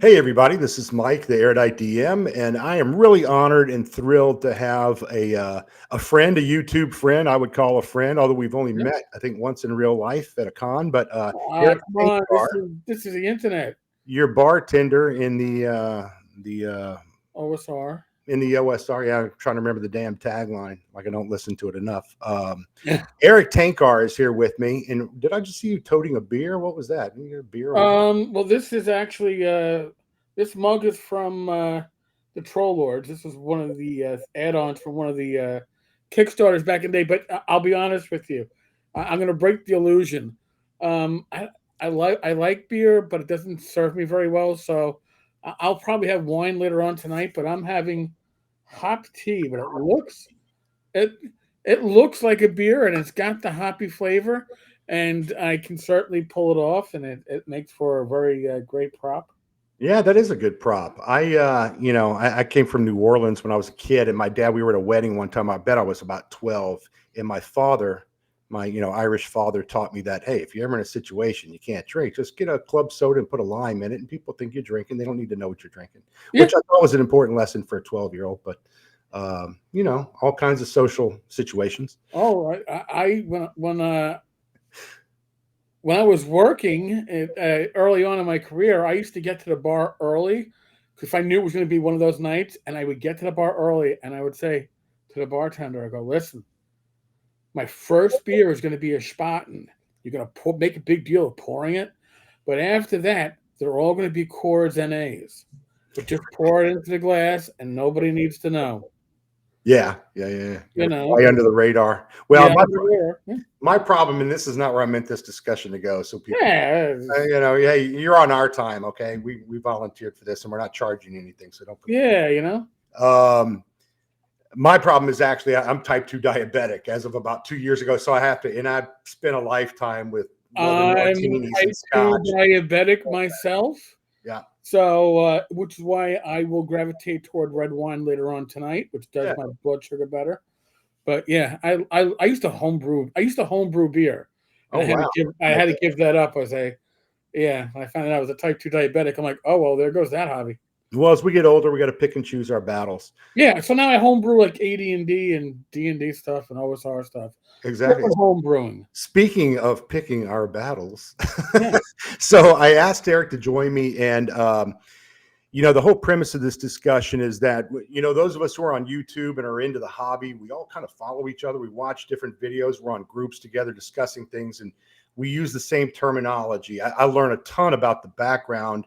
Hey, everybody, this is Mike, the Erudite DM, and I am really honored and thrilled to have a friend, a YouTube friend, I would call a friend, although we've only Yep. met, I think, once in real life at a con. But Erik Come on, Tenkar, this is the internet. your bartender in OSR. the OSR. Yeah, I'm trying to remember the damn tagline, like I don't listen to it enough. Yeah. Erik Tenkar is here with me, and did I just see you toting a beer? What was that? You got a beer? Well, this is actually this mug is from the Troll Lords. This was one of the add-ons from one of the Kickstarters back in the day. But I'll be honest with you, I'm going to break the illusion. Um, I, I like beer, but it doesn't serve me very well. So I'll probably have wine later on tonight. But I'm having hop tea. But it it looks like a beer, and it's got the hoppy flavor, and I can certainly pull it off, and it makes for a very great prop. Yeah, that is a good prop. I came from New Orleans when I was a kid, and my dad, we were at a wedding one time. I bet I was about 12. And my father, my, Irish father taught me that, hey, if you're ever in a situation you can't drink, just get a club soda and put a lime in it, and people think you're drinking. They don't need to know what you're drinking, Yeah. which I thought was an important lesson for a 12-year-old. But, all kinds of social situations. Oh, I when I was working early on in my career, I used to get to the bar early because I knew it was going to be one of those nights, and I would get to the bar early, and I would say to the bartender, "I go, listen, my first beer is going to be a Spaten. You're going to make a big deal of pouring it, but after that, they're all going to be Coors NAs. But just pour it into the glass, and nobody needs to know." Yeah. You Gotta know, fly under the radar. Well, yeah, my problem, and this is not where I meant this discussion to go. So people, yeah. hey, you're on our time, okay? We volunteered for this, and we're not charging you anything, so don't. Yeah. My problem is actually I'm type 2 diabetic as of about 2 years ago, so I have to, and I've spent a lifetime with loving I'm martinis type and 2 scotch. diabetic myself. Yeah, So, which is why I will gravitate toward red wine later on tonight, which does yeah. my blood sugar better. But yeah, I used to homebrew. I used to homebrew beer, and Oh wow. I had to give that up. When I found out I was a type 2 diabetic, I'm like, oh well, there goes that hobby. Well, as we get older, we got to pick and choose our battles. Yeah, so now I homebrew like AD&D and D&D stuff and OSR stuff. Exactly. Home brewing. Speaking of picking our battles, Yeah. so I asked Erik to join me, and the whole premise of this discussion is that, those of us who are on YouTube and are into the hobby, we all kind of follow each other. We watch different videos. We're on groups together discussing things, and we use the same terminology. I learn a ton about the background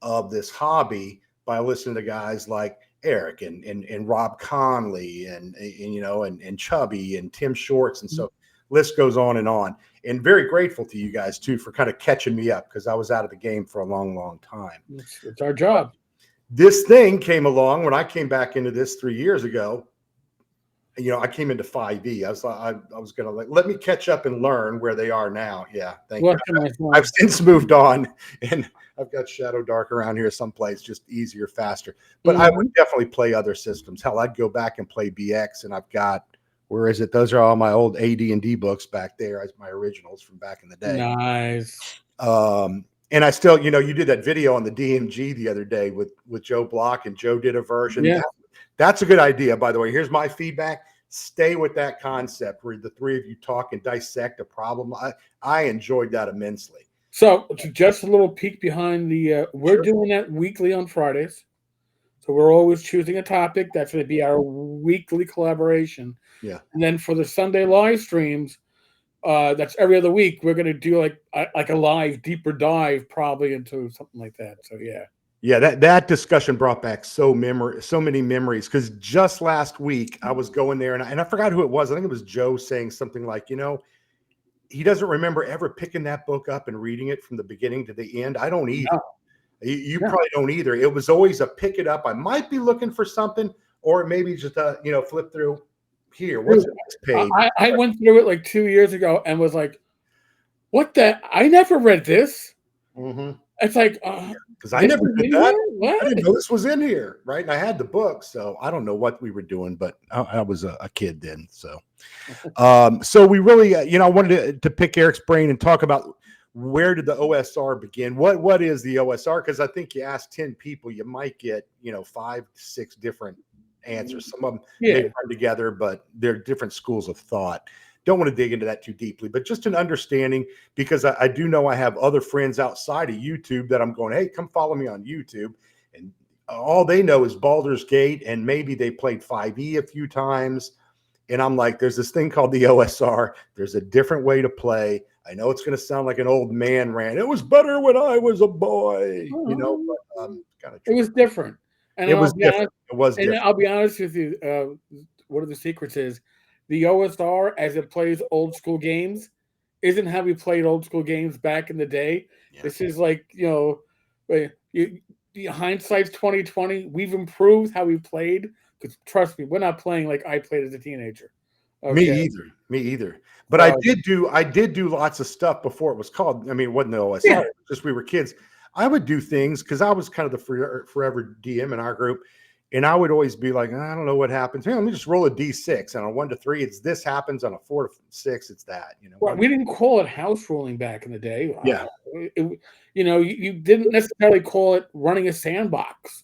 of this hobby by listening to guys like Erik and Rob Conley and Chubby and Tim Shorts. And so list goes on. And very grateful to you guys too for kind of catching me up, because I was out of the game for a long, long time. It's our job. This thing came along when I came back into this 3 years ago. I came into 5e. I was going to let me catch up and learn where they are now. Yeah. Thank you. I've since moved on, and I've got Shadowdark around here someplace, just easier, faster. But I would definitely play other systems. Hell, I'd go back and play BX, and I've got, where is it? Those are all my old AD&D books back there as my originals from back in the day. Nice. And I still, you did that video on the DMG the other day with Joe Block, and Joe did a version. Yeah. That's a good idea, by the way. Here's my feedback. Stay with that concept where the three of you talk and dissect a problem. I enjoyed that immensely. So just a little peek behind the, we're doing that weekly on Fridays. So we're always choosing a topic. That's going to be our weekly collaboration. Yeah. And then for the Sunday live streams, that's every other week. We're going to do like a live deeper dive probably into something like that. So yeah. Yeah, that discussion brought back so many memories, because just last week I was going there, and I forgot who it was. I think it was Joe saying something like, he doesn't remember ever picking that book up and reading it from the beginning to the end. I don't either. No. You probably don't either. It was always a pick it up. I might be looking for something, or maybe just flip through here. What's the next page? I went through it like 2 years ago and was like, what the? I never read this. Mm-hmm. It's like, because I never did that. I didn't know this was in here, right? And I had the book, so I don't know what we were doing, but I was a kid then. So, so we really, I wanted to pick Erik's brain and talk about where did the OSR begin? What is the OSR? Because I think you ask 10 people, you might get 5 to 6 different answers. Some of them may run together, but they're different schools of thought. Don't want to dig into that too deeply, but just an understanding, because I do know I have other friends outside of YouTube that I'm going, hey, come follow me on YouTube. And all they know is Baldur's Gate, and maybe they played 5e a few times. And I'm like, there's this thing called the OSR. There's a different way to play. I know it's going to sound like an old man rant. It was better when I was a boy, but it was different. And it was different. It was different. And I'll be honest with you. One of the secrets is the OSR, as it plays old school games, isn't how we played old school games back in the day. Yeah. This is like, hindsight's 2020. We've improved how we played. Because trust me, we're not playing like I played as a teenager. Okay? Me either. But I did do lots of stuff before it was called. I mean, it wasn't the OSR. Yeah. It was just we were kids. I would do things because I was kind of the forever DM in our group, and I would always be like, I don't know what happens. Hey, let me just roll a D6, and on 1 to 3, it's this happens. On a 4 to 6, it's that. Well, we didn't call it house ruling back in the day. Yeah, you didn't necessarily call it running a sandbox.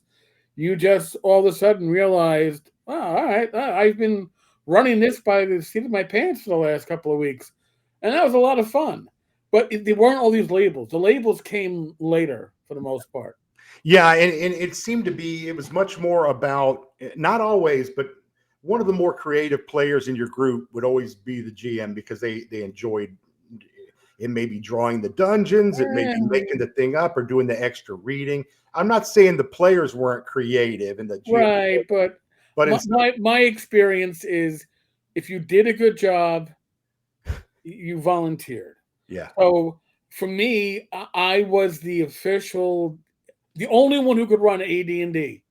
You just all of a sudden realized, oh, all right, I've been running this by the seat of my pants for the last couple of weeks. And that was a lot of fun. But there weren't all these labels. The labels came later for the most part. Yeah, and it seemed to be, it was much more about, not always, but one of the more creative players in your group would always be the GM, because they enjoyed it, maybe drawing the dungeons, it may be making the thing up or doing the extra reading. I'm not saying the players weren't creative and the GM, right, but my experience is, if you did a good job, you volunteered. Yeah. So for me, I was the only one who could run AD&D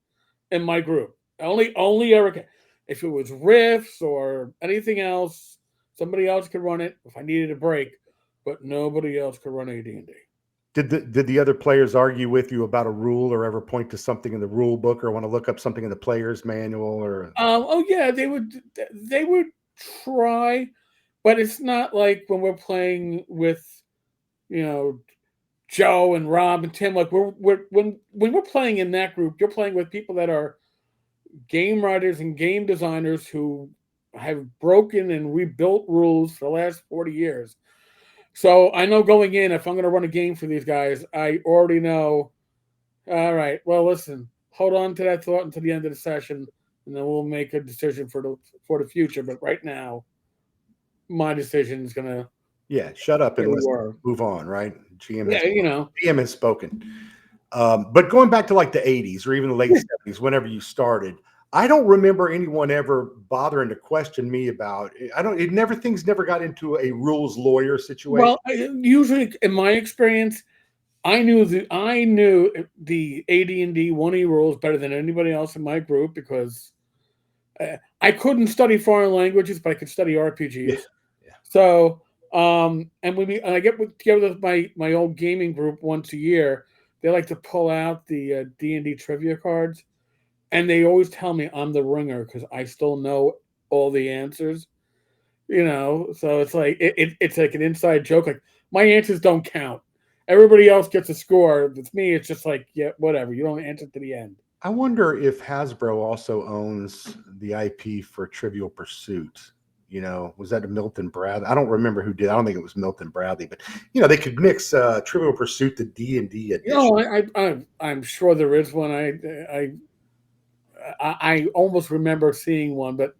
in my group. Only Erik. If it was riffs or anything else, somebody else could run it if I needed a break, but nobody else could run AD&D. Did the other players argue with you about a rule, or ever point to something in the rule book, or want to look up something in the player's manual? Or oh yeah, they would try, but it's not like when we're playing with Joe and Rob and Tim. Like when we're playing in that group, you're playing with people that are game writers and game designers who have broken and rebuilt rules for the last 40 years. So I know going in, if I'm going to run a game for these guys, I already know, all right, well, listen, hold on to that thought until the end of the session, and then we'll make a decision for the future. But right now, my decision is going to... shut up and listen, move on, right? GM has spoken. But going back to like the 80s or even the late 70s, whenever you started, I don't remember anyone ever bothering to question me about it. Things never got into a rules lawyer situation. Well, usually in my experience, I knew the AD&D 1E rules better than anybody else in my group, because I couldn't study foreign languages, but I could study RPGs. Yeah. So, and I get together with my old gaming group once a year, they like to pull out the D&D trivia cards. And they always tell me I'm the ringer because I still know all the answers, So it's like it's like an inside joke. Like, my answers don't count. Everybody else gets a score. With me, it's just like, yeah, whatever. You don't answer to the end. I wonder if Hasbro also owns the IP for Trivial Pursuit. Was that a Milton Bradley? I don't remember who did. I don't think it was Milton Bradley, but they could mix Trivial Pursuit, the D&D edition. I'm sure there is one. I almost remember seeing one, but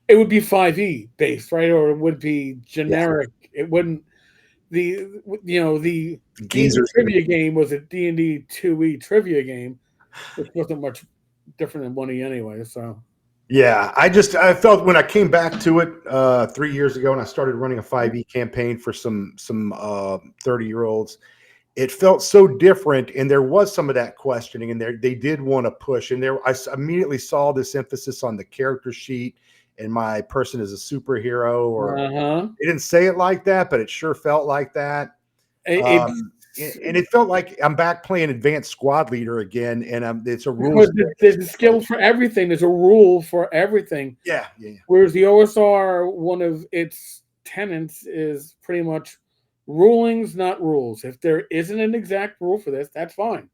it would be 5e based, right? Or it would be generic. Yeah. It wouldn't. The D&D trivia game was a D&D 2e trivia game, which wasn't much different than 1e anyway. So yeah, I felt when I came back to it 3 years ago and I started running a 5e campaign for some 30-year-olds. It felt so different, and there was some of that questioning, and they did want to push. And I immediately saw this emphasis on the character sheet, and my person is a superhero, or they didn't say it like that, but it sure felt like that. And it felt like I'm back playing Advanced Squad Leader again, and it's a rule. There's a skill for everything. There's a rule for everything. Yeah. Whereas the OSR, one of its tenets is pretty much Rulings, not rules. If there isn't an exact rule for this, that's fine.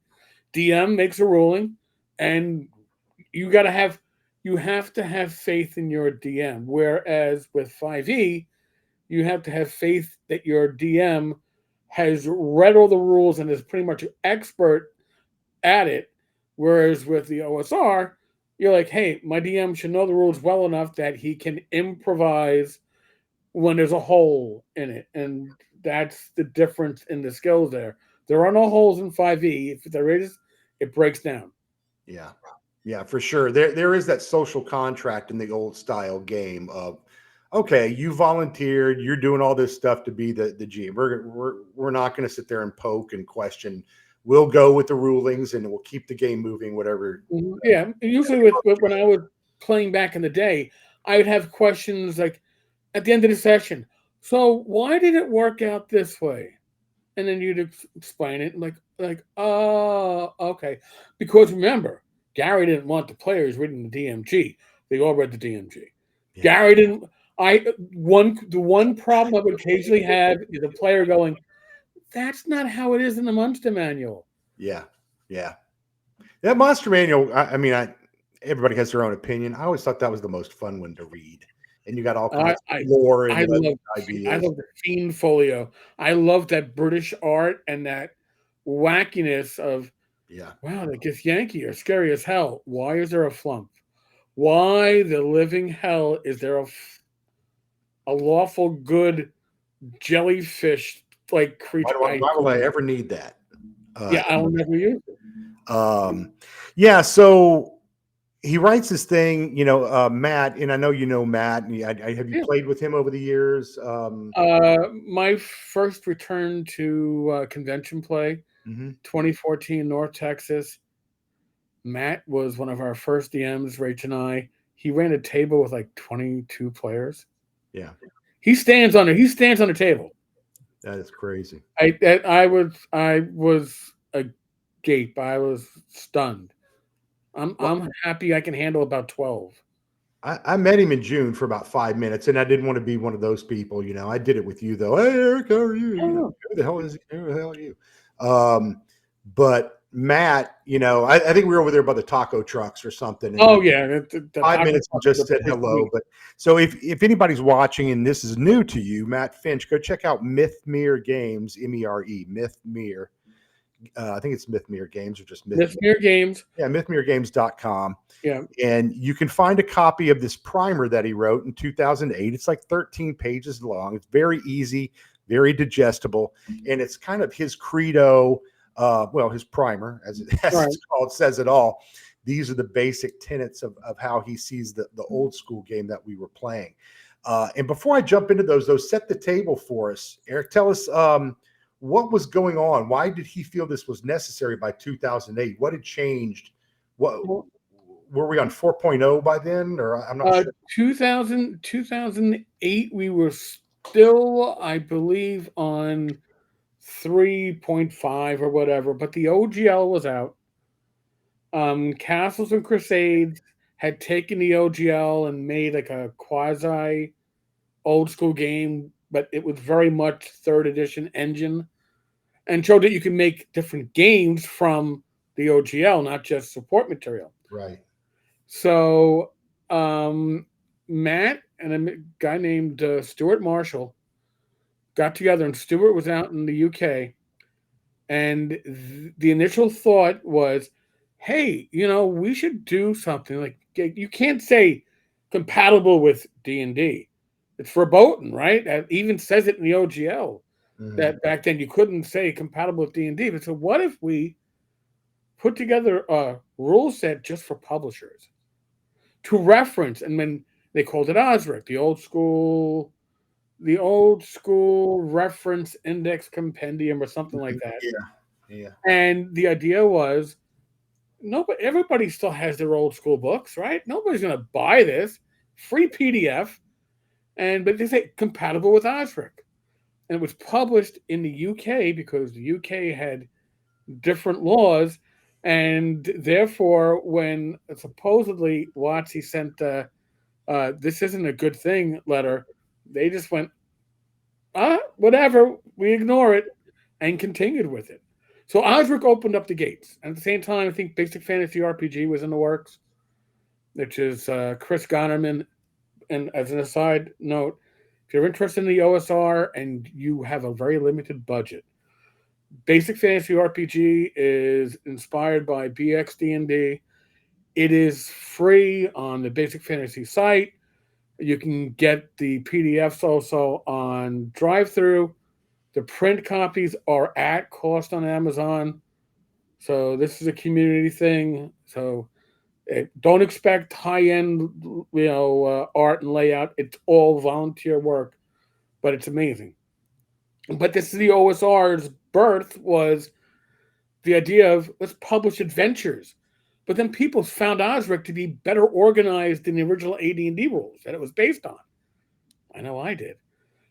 DM makes a ruling, and you got to have you have to have faith in your DM. Whereas with 5e, you have to have faith that your DM has read all the rules and is pretty much an expert at it. Whereas with the OSR, you're like, hey, my DM should know the rules well enough that he can improvise when there's a hole in it. And that's the difference in the skills there. There are no holes in 5e. If there is, it breaks down. Yeah. Yeah, for sure. There is that social contract in the old style game of, okay, you volunteered, you're doing all this stuff to be the GM. We're not going to sit there and poke and question. We'll go with the rulings and we'll keep the game moving, whatever. Yeah, usually with when I was playing back in the day, I would have questions like at the end of the session. So why did it work out this way? And then you'd explain it oh, okay. Because remember, Gary didn't want the players reading the DMG. They all read the DMG. Yeah. Gary didn't. The one problem I would occasionally have is a player going, "That's not how it is in the Monster Manual." Yeah. Yeah. That Monster Manual, everybody has their own opinion. I always thought that was the most fun one to read. And you got all kinds of lore and ideas. I love the Fiend Folio. I love that British art and that wackiness of, wow, that gets Yankee are scary as hell. Why is there a flump? Why the living hell is there a lawful good jellyfish like creature? Why will I ever need that? I'll never use it. So he writes this thing, Matt, and I know you know Matt. And have you played with him over the years? My first return to convention play, 2014, North Texas. Matt was one of our first DMs, Rach and I. He ran a table with like 22 players. Yeah. He stands on the table. That is crazy. I was agape. I was stunned. I'm happy I can handle about 12. I met him in June for about 5 minutes, and I didn't want to be one of those people. I did it with you though. Hey, Eric, how are you? Who the hell is he? Who the hell are you? But Matt, I think we were over there by the taco trucks or something. Oh yeah, 5 minutes and just said hello. But so if anybody's watching and this is new to you, Matt Finch, go check out Mythmere Games, MERE, Mythmere. I think it's Mythmere Games or just Mythmere Games. Yeah, mythmeregames.com. Yeah. And you can find a copy of this primer that he wrote in 2008. It's like 13 pages long. It's very easy, very digestible. And it's kind of his credo, his primer, as it's called, says it all. These are the basic tenets of how he sees the old school game that we were playing. And before I jump into those, set the table for us. Eric, tell us what was going on? Why did he feel this was necessary by 2008? What had changed? What were we on 4.0 by then? Or I'm not sure. 2008, we were still, I believe, on 3.5 or whatever, but the OGL was out. Castles and Crusades had taken the OGL and made like a quasi old school game, but it was very much third edition engine, and showed that you can make different games from the OGL, not just support material. Right. So Matt and a guy named Stuart Marshall got together, and Stuart was out in the UK. And the initial thought was, hey, we should do something like, you can't say compatible with D&D. It's verboten, right? It even says it in the OGL that back then you couldn't say compatible with D&D. But so what if we put together a rule set just for publishers to reference? And then they called it OSRIC, the old school reference index compendium or something like that. Yeah. And the idea was, everybody still has their old school books, right? Nobody's going to buy this free PDF, but they say compatible with OSRIC. And it was published in the UK because the UK had different laws, and therefore, when supposedly WotC sent this isn't a good thing letter, they just went, whatever, we ignore it and continued with it. So Osric opened up the gates. And at the same time, I think Basic Fantasy RPG was in the works, which is Chris Gonnerman. And as an aside note, if you're interested in the OSR and you have a very limited budget, Basic Fantasy RPG is inspired by BXD&D. It is free on the Basic Fantasy site. You can get the PDFs also on drive-through. The print copies are at cost on Amazon. So this is a community thing. So don't expect high-end, art and layout. It's all volunteer work, but it's amazing. But this is the OSR's birth was the idea of let's publish adventures. But then people found Osric to be better organized than the original AD&D rules that it was based on. I know I did.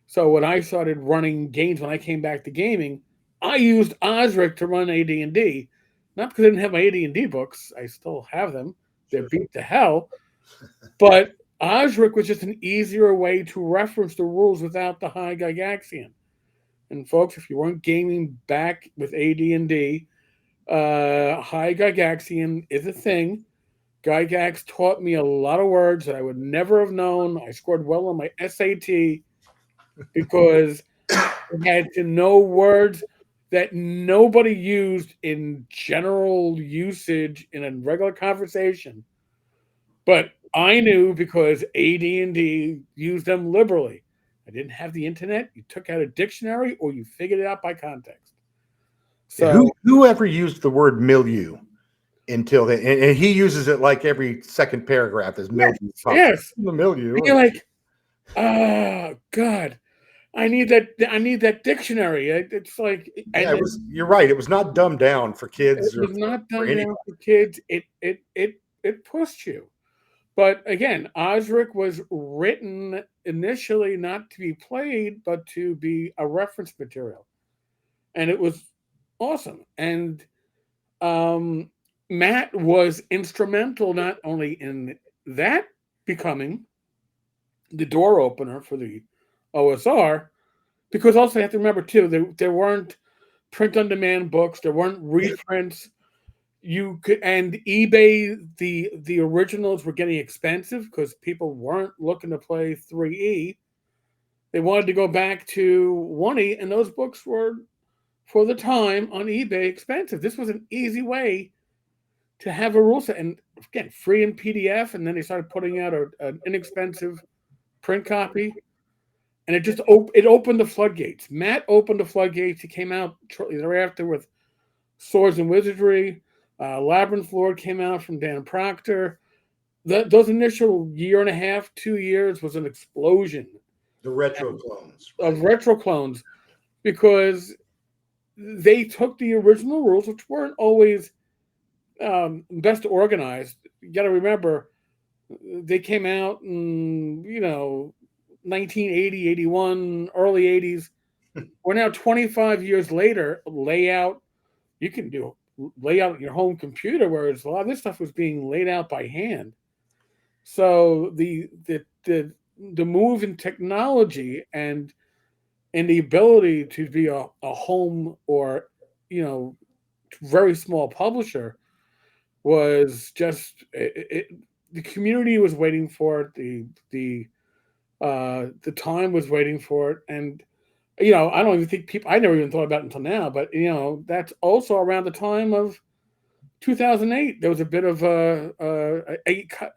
So when I started running games, when I came back to gaming, I used Osric to run AD&D, not because I didn't have my AD&D books. I still have them. They're beat to hell. But Osric was just an easier way to reference the rules without the high Gygaxian. And folks, if you weren't gaming back with AD&D, high Gygaxian is a thing. Gygax taught me a lot of words that I would never have known. I scored well on my SAT because I had to know words that nobody used in general usage in a regular conversation. But I knew because AD&D used them liberally. I didn't have the internet. You took out a dictionary or you figured it out by context. So whoever used the word milieu until then, and he uses it like every second paragraph as milieu. Yes. The milieu. And you're like, oh God, I need that dictionary. It's like, yeah, you're right. It was not dumbed down for kids. It was not dumbed down for kids. It pushed you. But again, Osric was written initially not to be played, but to be a reference material. And it was awesome. And Matt was instrumental not only in that becoming the door opener for the OSR, because also you have to remember too, there weren't print on demand books, there weren't reprints. You could, and eBay, the originals were getting expensive because people weren't looking to play 3E. They wanted to go back to 1E, and those books were, for the time on eBay, expensive. This was an easy way to have a rule set, and again, free in PDF. And then they started putting out an inexpensive print copy, and it just it opened the floodgates. Matt opened the floodgates. He came out shortly thereafter with Swords and Wizardry. Labyrinth Lord came out from Dan Proctor. Those initial year and a half, 2 years was an explosion. The retro clones. Of retro clones, because they took the original rules, which weren't always best organized. You got to remember, they came out in, 1980, 81, early 80s. We're now 25 years later, layout. You can do layout on your home computer, whereas a lot of this stuff was being laid out by hand. So the move in technology and the ability to be a home or very small publisher was just the community was waiting for it. The time was waiting for it, and I don't even think I never even thought about it until now, but that's also around the time of 2008. There was a bit of a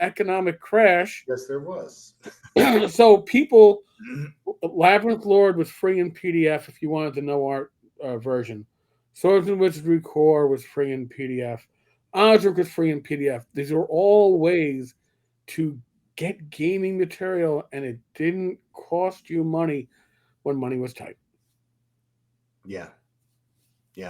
economic crash. Yes, there was. So Labyrinth Lord was free in PDF if you wanted the no art version. Swords and Wizardry Core was free in PDF. Osric was free in PDF. These are all ways to get gaming material, and it didn't cost you money when money was tight. Yeah.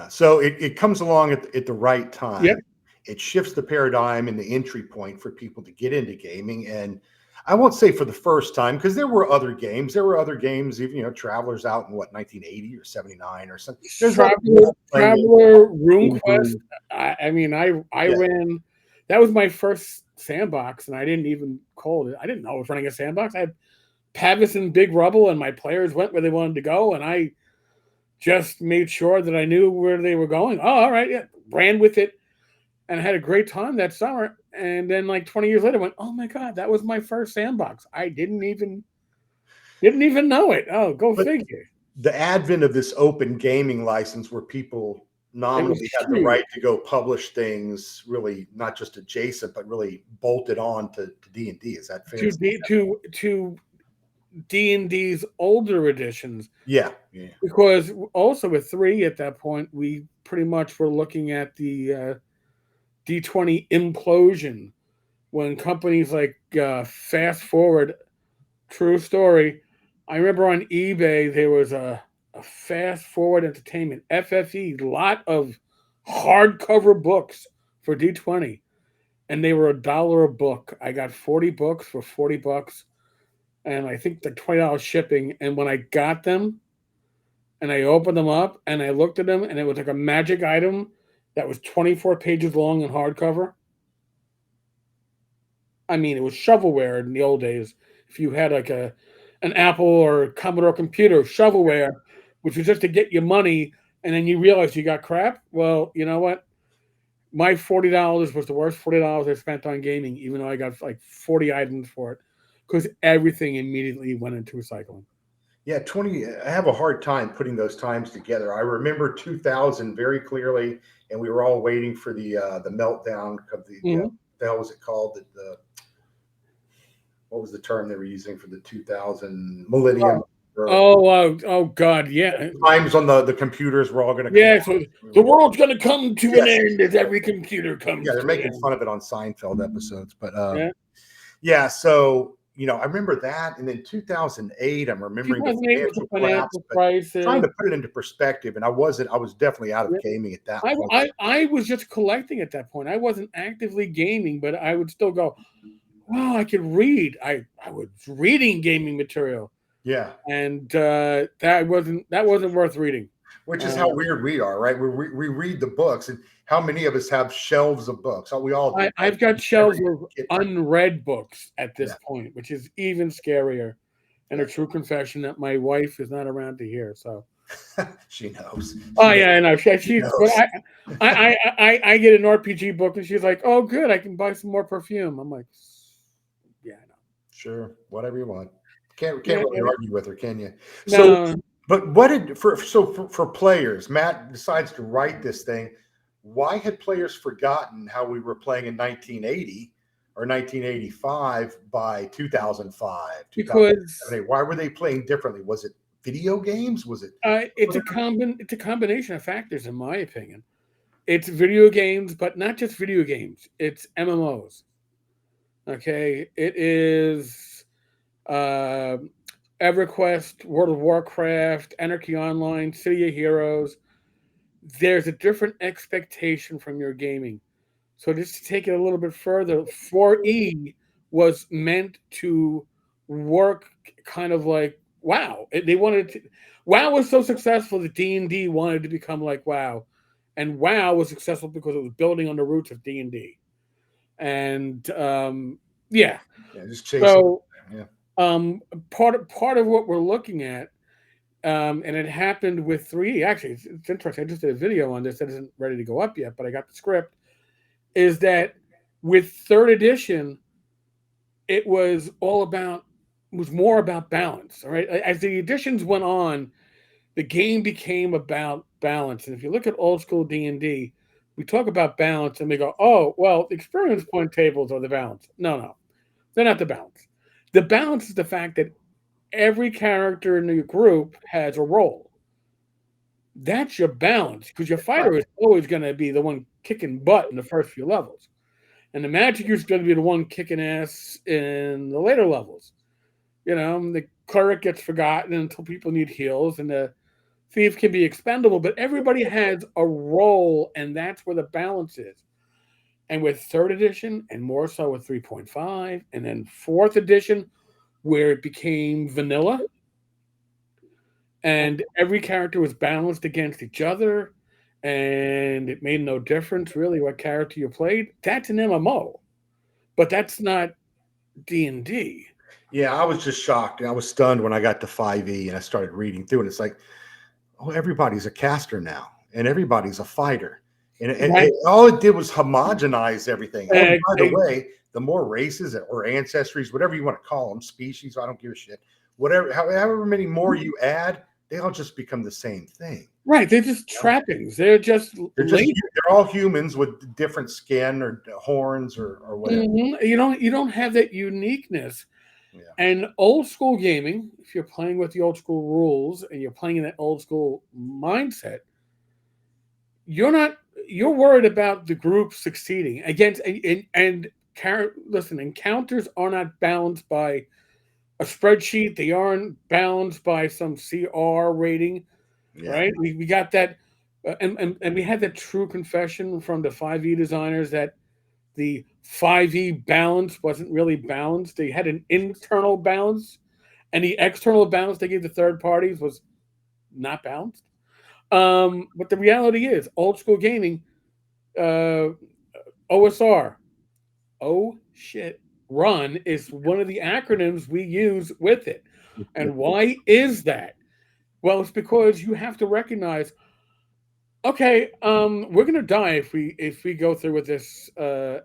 So it comes along at the right time. Yep. It shifts the paradigm and the entry point for people to get into gaming. And I won't say for the first time, because there were other games. There were other games, even Travelers out in 1980 or 79 or something. Traveler, RuneQuest. I ran. That was my first sandbox, and I didn't even call it. I didn't know I was running a sandbox. I had Pavis and Big Rubble, and my players went where they wanted to go, and I just made sure that I knew where they were going. Oh, all right, yeah, ran with it, and I had a great time that summer. And then, like 20 years later, I went, oh my god, that was my first sandbox. I didn't even know it. Oh, go But figure. the advent of this open gaming license, where people It was nominally had the huge. right to go publish things, really not just adjacent, but really bolted on to D&D. Is that fair? To D&D's older editions, Yeah, yeah, because also with 3 at that point, we pretty much were looking at the D20 implosion when companies like Fast Forward, true story. I remember on eBay there was a Fast Forward Entertainment FFE lot of hardcover books for D20, and they were $1 a book. I got 40 books for $40, and I think the $20 shipping. And when I got them and I opened them up and I looked at them, and it was like a magic item that was 24 pages long in hardcover. I mean, it was shovelware in the old days. If you had like an Apple or Commodore computer, shovelware, which was just to get your money, and then you realize you got crap. Well, you know what? My $40 was the worst $40 I spent on gaming, even though I got like 40 items for it, because everything immediately went into recycling. yeah. 20. I have a hard time putting those times together. I remember 2000 very clearly, and we were all waiting for the meltdown of the hell was it called? The what was the term they were using for the 2000 millennium? Oh God, yeah. Times on the computers were all going to Yeah, so the come. world's going to come to an Yes. end as every computer comes Yeah, they're to making an fun of it on Seinfeld episodes, but end. yeah. So I remember that, and then 2008, I'm remembering the 2008 was the financial collapse, financial but trying crisis. to put it into perspective, and I was definitely out of Yeah. gaming at that I, point. I was just collecting at that point. I wasn't actively gaming, but I would still go, wow, I could read. I was reading gaming material, Yeah, and that wasn't worth reading. which is how weird we are, right? We read the books, and how many of us have shelves of books? Oh, we all do. I've got shelves of Kid. unread books at this Yeah, point, which is even scarier, and yeah. a true confession that my wife is not around to hear. So, She knows. oh yeah, I know. She but knows. I get an RPG book, and she's like, "Oh, good, I can buy some more perfume." I'm like, "Yeah, I know." Sure, whatever you want. Can't Yeah, really yeah. argue with her, can you? So, No, but what did for players? Matt decides to write this thing. Why had players forgotten how we were playing in 1980 or 1985 by 2005, because 2007? Why were they playing differently? Was it video games? Was it? it's a combination of factors, in my opinion. It's video games, but not just video games. It's MMOs. Okay, it is uh, EverQuest, World of Warcraft, Anarchy Online, City of Heroes. There's a different expectation from your gaming. So just to take it a little bit further, 4E was meant to work kind of like WoW. They wanted to, WoW was so successful that D&D wanted to become like WoW, and WoW was successful because it was building on the roots of D&D. And yeah, Yeah, just chasing. so Yeah. part of what we're looking at, and it happened with 3E. Actually, it's interesting. I just did a video on this that isn't ready to go up yet, but I got the script. Is that with 3rd edition, it was more about balance. All right, as the editions went on, the game became about balance. And if you look at old school D&D, we talk about balance and we go, oh, well, the experience point tables are the balance. No, they're not the balance. The balance is the fact that every character in the group has a role. That's your balance, because your fighter is always going to be the one kicking butt in the first few levels. And the magic user is going to be the one kicking ass in the later levels. The cleric gets forgotten until people need heals, and the thief can be expendable, but everybody has a role, and that's where the balance is. And with 3rd edition, and more so with 3.5, and then 4th edition, where it became vanilla, and every character was balanced against each other, and it made no difference really what character you played. That's an MMO, but that's not D&D. Yeah, I was just shocked. I was stunned when I got to 5e and I started reading through it. It's like, oh, everybody's a caster now, and everybody's a fighter. And Right. all it did was homogenize everything. Oh, and by the They- way, the more races or ancestries, whatever you want to call them, species, I don't give a shit. Whatever, however many more you add, they all just become the same thing. right. They're just trappings. They're just They're all humans with different skin or horns or whatever. You don't have that uniqueness. Yeah. And old school gaming, if you're playing with the old school rules and you're playing in that old school mindset, you're worried about the group succeeding against listen, encounters are not balanced by a spreadsheet. They aren't balanced by some CR rating, Yeah. right? We got that, and we had that true confession from the 5e designers that the 5e balance wasn't really balanced. They had an internal balance, and the external balance they gave the third parties was not balanced. But the reality is, old school gaming, uh, OSR, oh shit, run is one of the acronyms we use with it. And why is that? Well, it's because you have to recognize, okay, we're gonna die if we go through with this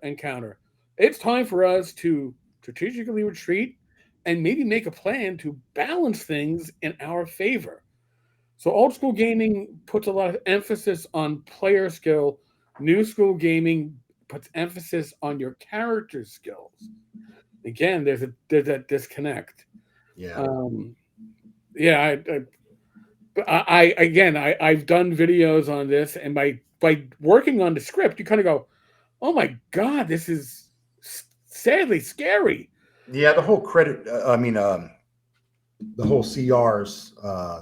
encounter. It's time for us to strategically retreat and maybe make a plan to balance things in our favor. So old school gaming puts a lot of emphasis on player skill. New school gaming puts emphasis on your character skills. Again, there's that disconnect. Yeah. Yeah, I've done videos on this, and by working on the script, you kind of go, oh my god, this is sadly scary. Yeah, the whole credit. I mean, the whole CRs,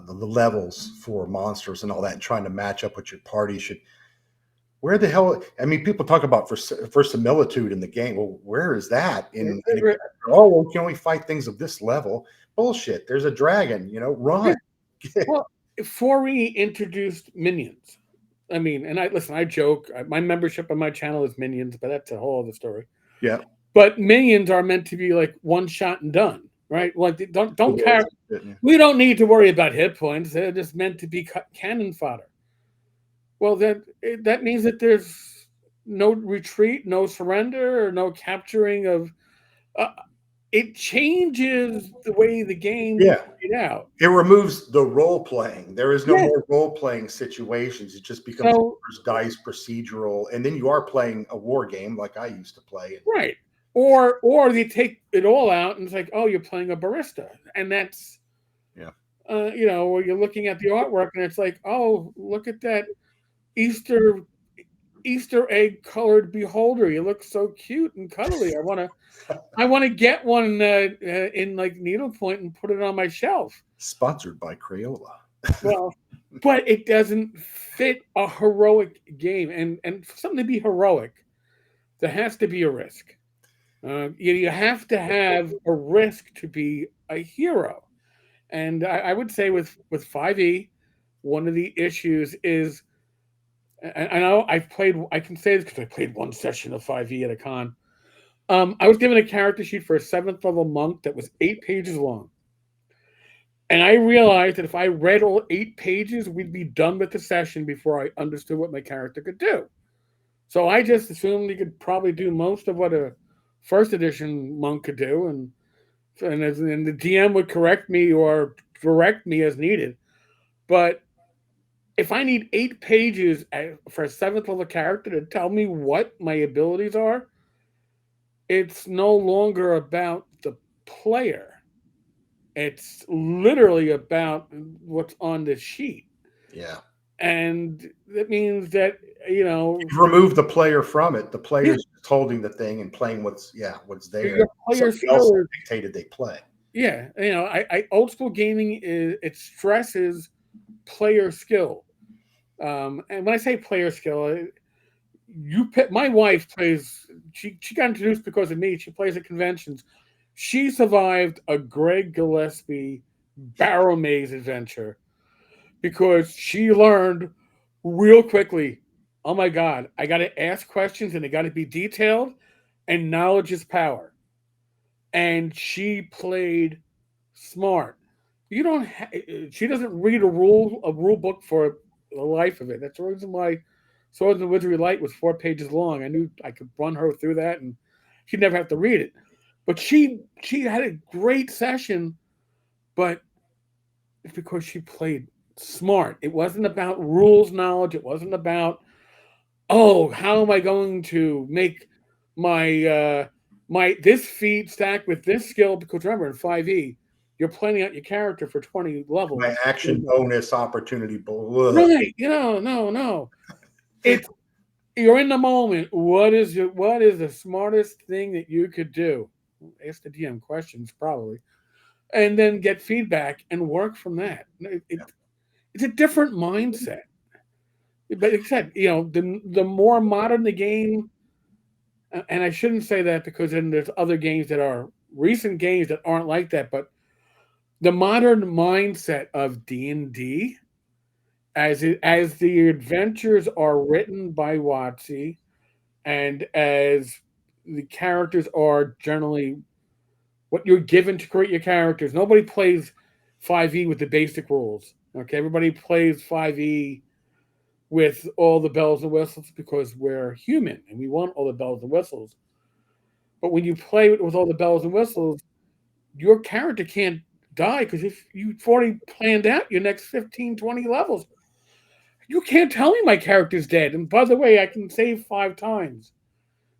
the levels for monsters and all that, and trying to match up with your party should. Where the hell? I mean, people talk about for similitude in the game. Well, where is that oh, well, we can only fight things of this level. Bullshit. There's a dragon. Run. Well, 4E introduced minions. I mean, and I joke. My membership on my channel is minions, but that's a whole other story. Yeah. But minions are meant to be like one shot and done, right? Like don't care. Yeah. We don't need to worry about hit points. They're just meant to be cannon fodder. Well, that means that there's no retreat, no surrender, or no capturing of. It changes the way the game played out. It removes the role playing. There is no more role playing situations. It just becomes dice procedural, and then you are playing a war game like I used to play. Right. Or they take it all out and it's like, oh, you're playing a barista, and that's where you're looking at the artwork and it's like, oh, look at that Easter egg colored beholder. You look so cute and cuddly. I want to get one in like needlepoint and put it on my shelf. Sponsored by Crayola. Well, but it doesn't fit a heroic game, and for something to be heroic, there has to be a risk. You have to have a risk to be a hero, and I would say with 5e, one of the issues is, and I know I can say this because I played one session of 5e at a con. I was given a character sheet for a 7th level monk that was 8 pages long. And I realized that if I read all 8 pages, we'd be done with the session before I understood what my character could do. So I just assumed he could probably do most of what a first edition monk could do, and the DM would correct me or direct me as needed. But if I need 8 pages for a 7th level character to tell me what my abilities are, it's no longer about the player. It's literally about what's on the sheet. Yeah. And that means that, you remove the player from it. The player's just holding the thing and playing what's there. Your player skill dictated they play. Yeah. I old school gaming it stresses player skill. And when I say player skill, my wife plays, she got introduced because of me. She plays at conventions. She survived a Greg Gillespie Barrow Maze adventure because she learned real quickly, oh my God, I got to ask questions and they got to be detailed, and knowledge is power. And she played smart. You don't. She doesn't read a rule book for the life of it. That's the reason why Swords and Wizardry Light was 4 pages long. I knew I could run her through that, and she'd never have to read it. But she had a great session, but it's because she played smart. It wasn't about rules knowledge. It wasn't about, oh, how am I going to make my my this feat stack with this skill? Because remember, in 5e, you're planning out your character for 20 levels. My action bonus opportunity. Blah. Right. No. It's you're in the moment. What is the smartest thing that you could do? Ask the DM questions, probably. And then get feedback and work from that. It's a different mindset. But like I said, the more modern the game, and I shouldn't say that because then there's other games that are recent games that aren't like that. But the modern mindset of D&D, as the adventures are written by WotC, and as the characters are generally what you're given to create your characters. Nobody plays 5e with the basic rules. Okay, everybody plays 5e with all the bells and whistles because we're human and we want all the bells and whistles. But when you play with all the bells and whistles, your character can't die because if you've already planned out your next 15, 20 levels, you can't tell me my character's dead. And by the way, I can save 5 times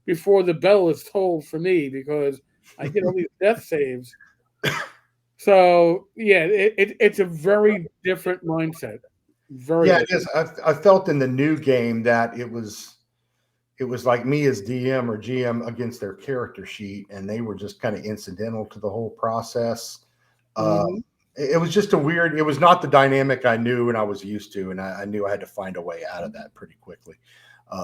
before the bell is tolled for me because I get all these death saves. So yeah, it's a very different mindset. Very Yeah, it different. is. I felt in the new game that it was like me as DM or GM against their character sheet, and they were just kind of incidental to the whole process. Mhm. It was just a weird. It was not the dynamic I knew and I was used to, and I knew I had to find a way out of that pretty quickly.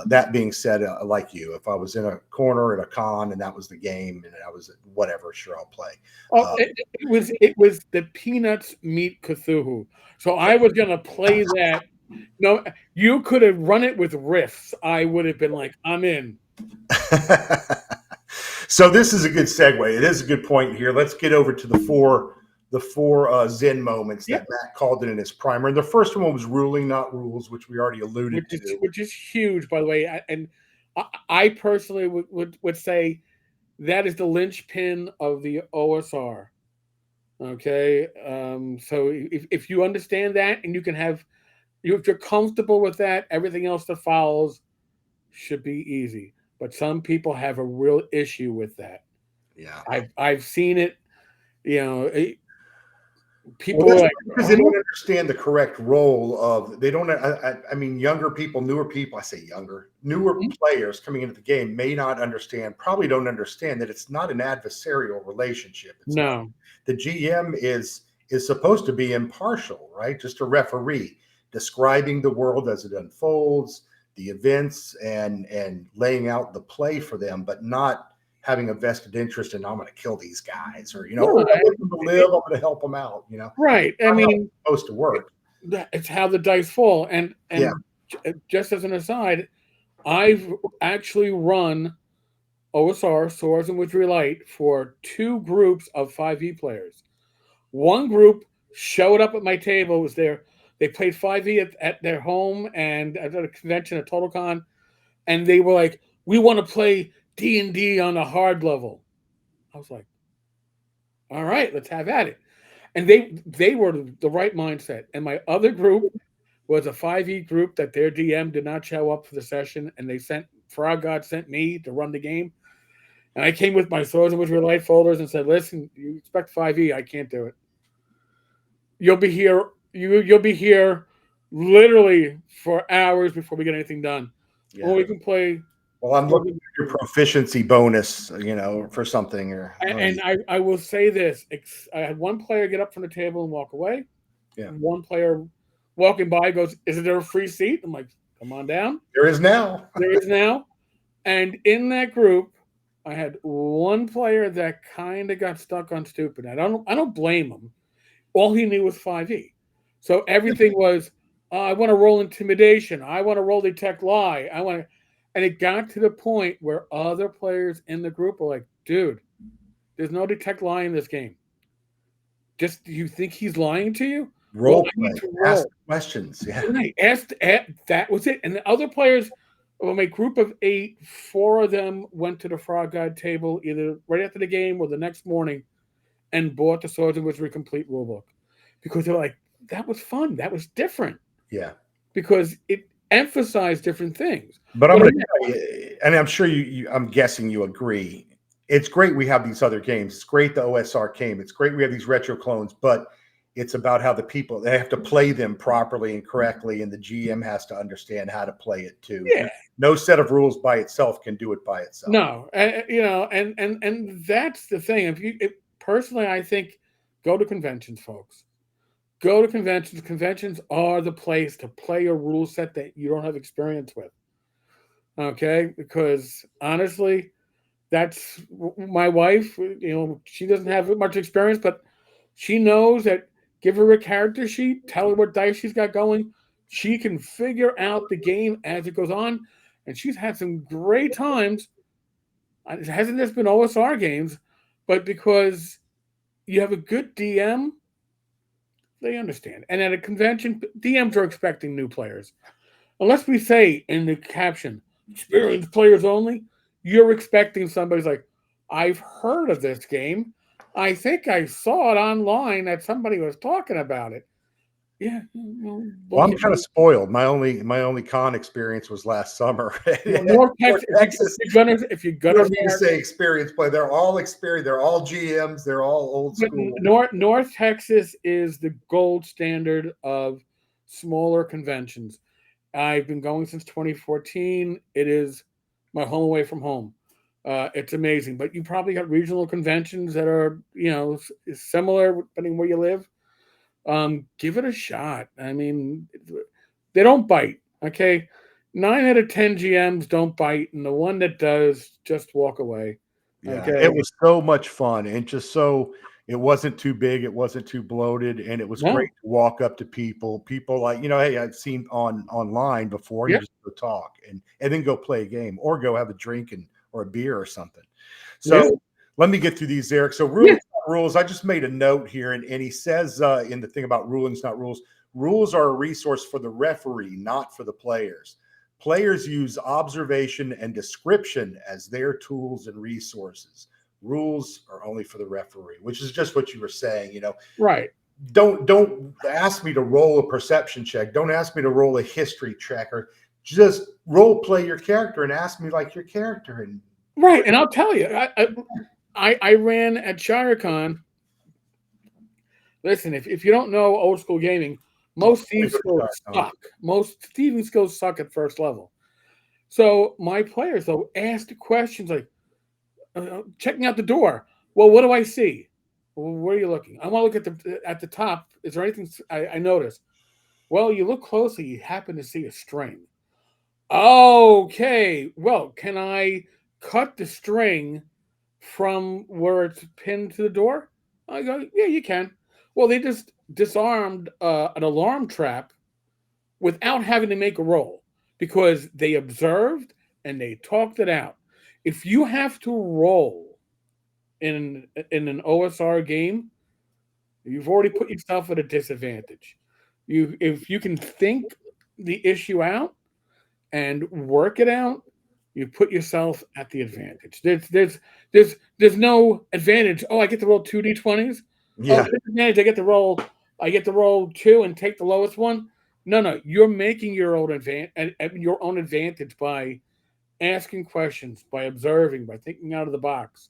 That being said, like you, if I was in a corner at a con and that was the game, and I was whatever, sure, I'll play. Oh, it was the Peanuts meet Cthulhu. So I was gonna play that. No, you could have run it with riffs. I would have been like, I'm in. So this is a good segue. It is a good point here. Let's get over to the four Zen moments Yep. that Matt called it in his primer. And the first one was ruling, not rules, which we already alluded to. Which is huge, by the way. And I personally would say that is the linchpin of the OSR. Okay, so if you understand that and you can have if you're comfortable with that, everything else that follows should be easy. But some people have a real issue with that. Yeah. I've seen it. You know, Well, people are that's like, because they oh, don't understand the correct role of. They don't. I mean, younger people, newer people. I say younger, newer players coming into the game may not understand. Probably don't understand that it's not an adversarial relationship. It's not. no, The GM is supposed to be impartial, right? Just a referee, describing the world as it unfolds, the events, and laying out the play for them, but not having a vested interest in I'm going to kill these guys or no, oh, I want them to live. I'm going to help them out. right. I Not how mean, it's supposed to work. it's how the dice fall. And Yeah. just as an aside, I've actually run OSR Swords and Witchery Light for 2 groups of 5e players. One group showed up at my table. Was there? They played 5e at their home and at a convention at TotalCon, and they were like, "We want to play D&D on a hard level." I was like, "All right, let's have at it." And they were the right mindset. And my other group was a 5e group that their DM did not show up for the session, and they sent Frog God sent me to run the game. And I came with my Swords and Witchery Light folders and said, "Listen, you expect 5e, I can't do it. You'll be here. You'll be here literally for hours before we get anything done. Or Yeah. we can play." Well, I'm looking at your proficiency bonus, for something or And I will say this: I had one player get up from the table and walk away. yeah. One player walking by goes, "Is there a free seat?" I'm like, "Come on down." There is now. There is now. And in that group, I had one player that kind of got stuck on stupid. I don't blame him. All he knew was 5e. So everything was, I want to roll intimidation. I want to roll detect lie. And it got to the point where other players in the group were like, dude, there's no detect lie in this game. Just you think he's lying to you? Well, Role I play, need to ask roll. questions. Yeah. Right. That was it. And the other players, from a group of 8, 4 of them went to the Frog God table either right after the game or the next morning and bought the Swords and Wizardry complete rulebook because they're like, that was fun. That was different Yeah. because it emphasized different things. But I'm But going again, to tell you, and I'm sure I'm guessing you agree. It's great we have these other games. It's great the OSR came. It's great we have these retro clones, but it's about how the people, they have to play them properly and correctly, and the GM has to understand how to play it too. yeah, No set of rules by itself can do it by itself. no, and that's the thing. Personally, I think go to conventions, folks. Go to conventions. Conventions are the place to play a rule set that you don't have experience with. Okay, because honestly, that's my wife. She doesn't have much experience, but she knows that give her a character sheet, tell her what dice she's got going. She can figure out the game as it goes on, and she's had some great times. It hasn't just been OSR games, but because you have a good DM, they understand. And at a convention, DMs are expecting new players. Unless we say in the caption, experienced players only, you're expecting somebody's like, I've heard of this game. I think I saw it online that somebody was talking about it. Yeah, Well, I'm kind of spoiled. My only con experience was last summer. North North Texas. Texas. If you're You gonna don't need to say experienced play. They're all experienced. They're all GMs. They're all old but school. North Texas is the gold standard of smaller conventions. I've been going since 2014. It is my home away from home. It's amazing, but you probably got regional conventions that are similar depending where you live. Give it a shot. I mean, they don't bite. Okay, 9 out of 10 GMs don't bite, and the one that does just walk away. Yeah, Okay, it was so much fun, and just so it wasn't too big, it wasn't too bloated, and it was great no, to walk up to people. People like, hey, I've seen online before, and yeah, you just go talk and then go play a game or go have a drink or a beer or something. yeah, So let me get through these, Eric. So yeah. rules. I just made a note here, and he says in the thing about rulings, not rules. Rules are a resource for the referee, not for the players. Players use observation and description as their tools and resources. Rules are only for the referee, which is just what you were saying. Right. Don't ask me to roll a perception check. Don't ask me to roll a history check, or just role play your character and ask me like your character. And Right, and I'll tell you, I ran at ShireCon. Listen, if you don't know old school gaming, most let me thieves go to skills Shadowdark. suck. Most thieving skills suck at first level. So my players though asked questions like, checking out the door. Well, what do I see? Well, where are you looking? I want to look at the top. Is there anything I noticed? Well, you look closely. You happen to see a string. Okay. Well, can I cut the string from where it's pinned to the door? I go, yeah, you can. Well, they just disarmed an alarm trap without having to make a roll because they observed and they talked it out. If you have to roll in an OSR game, you've already put yourself at a disadvantage. If you can think the issue out and work it out, you put yourself at the advantage. There's no advantage. Oh, I get to roll 2d20s. Oh, Yeah, disadvantage. I get to roll 2 and take the lowest one. No. You're making your own advantage by asking questions, by observing, by thinking out of the box.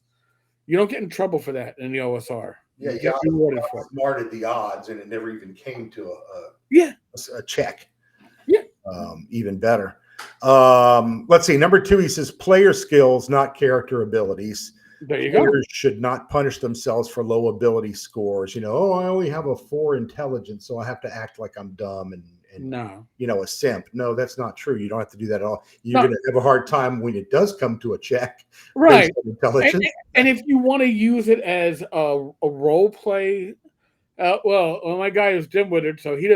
You don't get in trouble for that in the OSR. yeah, You yeah. get rewarded for it. Outsmarted the odds, and it never even came to Yeah, a check. yeah. Even better. Let's see. Number 2, he says player skills, not character abilities. There you go. Players should not punish themselves for low ability scores. Oh, I only have a 4 intelligence, so I have to act like I'm dumb and No. a simp. No, that's not true. You don't have to do that at all. You're No. going to have a hard time when it does come to a check based Right. on intelligence. And if you want to use it as a role play, well, my guy is dim-witted, so he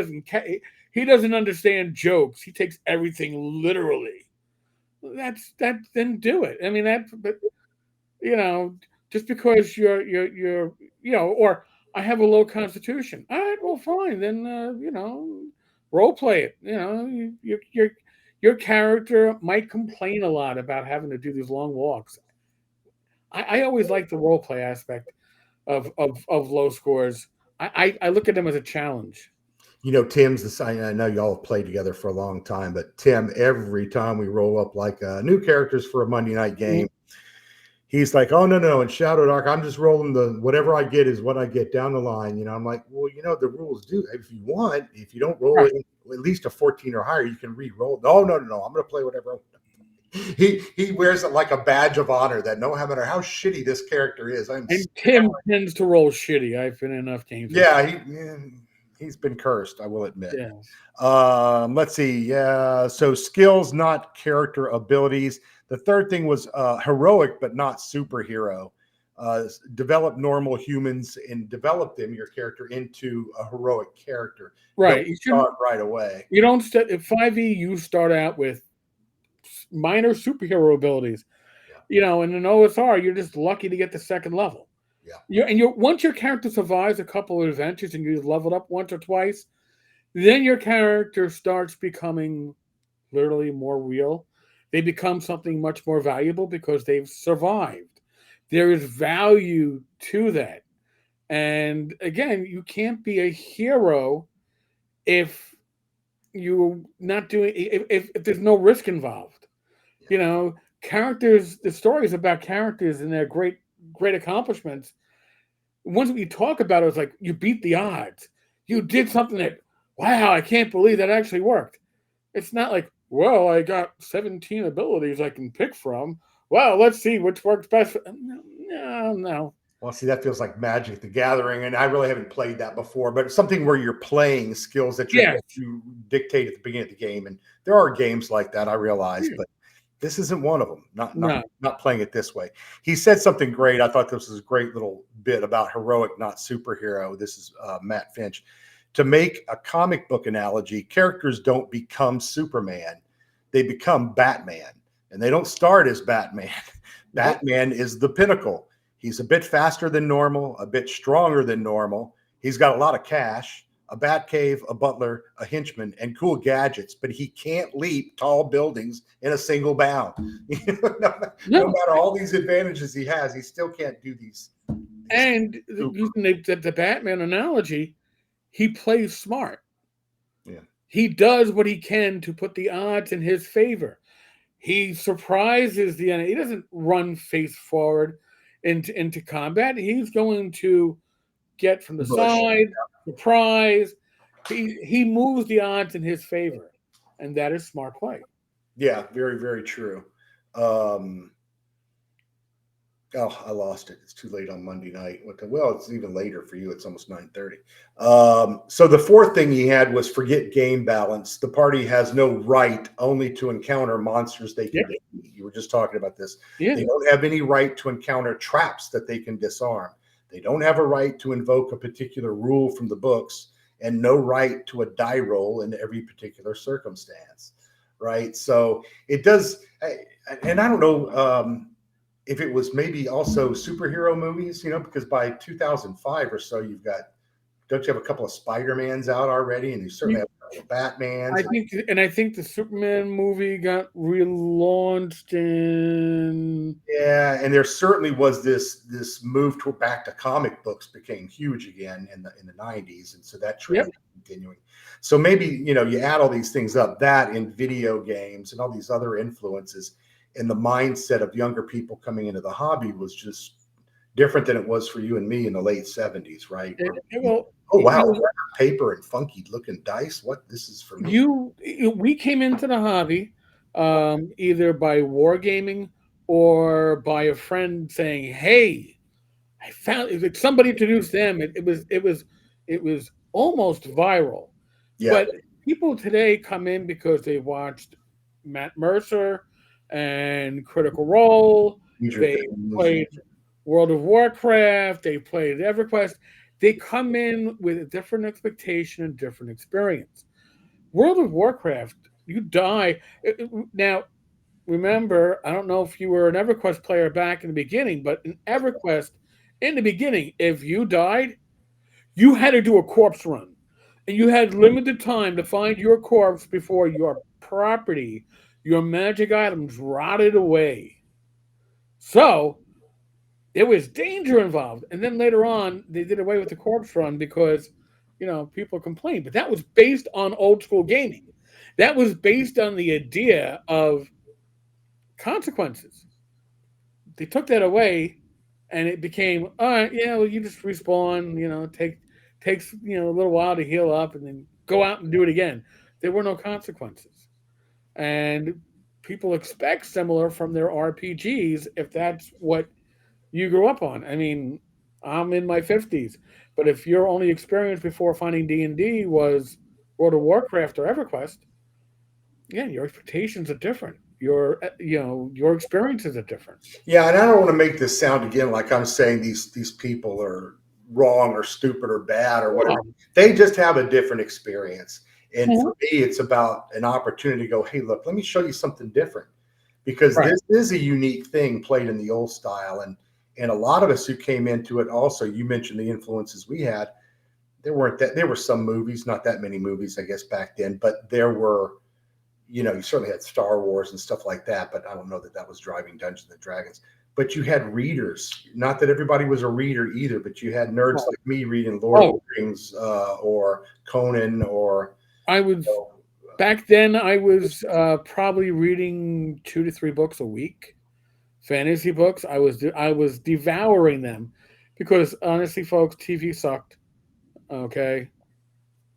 doesn't understand jokes. He takes everything literally. Then do it. I mean but just because you're or I have a low constitution. All right, well, fine. Then role play it. Your character might complain a lot about having to do these long walks. I always like the role play aspect of low scores. I look at them as a challenge. Tim's the same. I know y'all have played together for a long time, but Tim, every time we roll up like new characters for a Monday night game, he's like, "Oh no, in Shadowdark, I'm just rolling whatever I get is what I get down the line." I'm like, "Well, the rules do. If you don't roll Right. it at least a 14 or higher, you can re-roll." No, I'm going to play whatever. He wears it like a badge of honor that no matter how shitty this character is, And Tim tends to roll shitty. I've been in enough games. Yeah, he's been cursed, I will admit. Yes. Let's see. Yeah, so skills, not character abilities. The third thing was heroic, but not superhero. Develop normal humans and develop your character into a heroic character. Right. You start right away. You don't start at 5e. You start out with minor superhero abilities. Yeah. In an OSR, you're just lucky to get the second level. Yeah. Once your character survives a couple of adventures and you've leveled up once or twice, then your character starts becoming literally more real. They become something much more valuable because they've survived. There is value to that. And again, you can't be a hero if you're not doing if there's no risk involved. Characters, the stories about characters and their great accomplishments, once we talk about it, it's like you beat the odds. You did something that, wow, I can't believe that actually worked. It's not like, well, I got 17 abilities I can pick from. Well, let's see which works best. No. Well, see, that feels like Magic the Gathering, and I really haven't played that before, but it's something where you're playing skills that you dictate at the beginning of the game. And there are games like that, I realize, but this isn't one of them. Not playing it this way. He said something great. I thought this was a great little bit about heroic, not superhero. This is Matt Finch. To make a comic book analogy, characters don't become Superman. They become Batman. And they don't start as Batman. Batman is the pinnacle. He's a bit faster than normal, a bit stronger than normal. He's got a lot of cash, a bat cave, a butler, a henchman, and cool gadgets, but he can't leap tall buildings in a single bound. No matter all these advantages he has, he still can't do these. And using the Batman analogy, he plays smart. Yeah. He does what he can to put the odds in his favor. He surprises the enemy. He doesn't run face forward into combat. He's going to get from the side, surprise. He moves the odds in his favor, and that is smart play. Yeah, very, very true. I lost it. It's too late on Monday night. Well, it's even later for you. It's almost 9:30. So the fourth thing he had was forget game balance. The party has no right only to encounter monsters they can defeat. You were just talking about this. Yeah. They don't have any right to encounter traps that they can disarm. They don't have a right to invoke a particular rule from the books, and no right to a die roll in every particular circumstance. Right. So it does. And I don't know. If it was maybe also superhero movies, because by 2005 or so, don't you have a couple of Spider-Mans out already? And you certainly have a couple of Batmans. I think the Superman movie got relaunched in. Yeah, and there certainly was this move back to comic books became huge again in the 90s. And so that trend is continuing. So maybe, you add all these things up, that in video games and all these other influences, and the mindset of younger people coming into the hobby was just different than it was for you and me in the late 70s, right? Oh, wow, paper and funky looking dice. This is for me. We came into the hobby either by wargaming or by a friend saying, "Hey, I found it." Somebody introduced them. It was almost viral. Yeah. But people today come in because they watched Matt Mercer and Critical Role. They played World of Warcraft. They played EverQuest. They come in with a different expectation and different experience. World of Warcraft, you die. Now, remember, I don't know if you were an EverQuest player back in the beginning, but in EverQuest, in the beginning, if you died, you had to do a corpse run, and you had limited time to find your corpse before your property, your magic items rotted away. So there was danger involved. And then later on, they did away with the corpse run because, people complained. But that was based on old school gaming. That was based on the idea of consequences. They took that away, and it became, all right, yeah, well, you just respawn. Takes a little while to heal up, and then go out and do it again. There were no consequences, and people expect similar from their RPGs if that's what you grew up on. I mean, I'm in my 50s, but if your only experience before finding D&D was World of Warcraft or EverQuest, yeah, your expectations are different. Your experiences are different. Yeah, and I don't want to make this sound again like I'm saying these people are wrong or stupid or bad or whatever. Oh, They just have a different experience. And mhm. for me, it's about an opportunity to go, hey, look, let me show you something different. Because Right. this is a unique thing played in the old style. And a lot of us who came into it also, you mentioned the influences we had. There were some movies, not that many movies, I guess, back then, but there were, you certainly had Star Wars and stuff like that, but I don't know that that was driving Dungeons and Dragons. But you had readers. Not that everybody was a reader either, but you had nerds Right. like me reading Lord of Oh, the Rings or Conan or. I was back then. I was probably reading 2 to 3 books a week, fantasy books. I was devouring them because honestly, folks, TV sucked. Okay,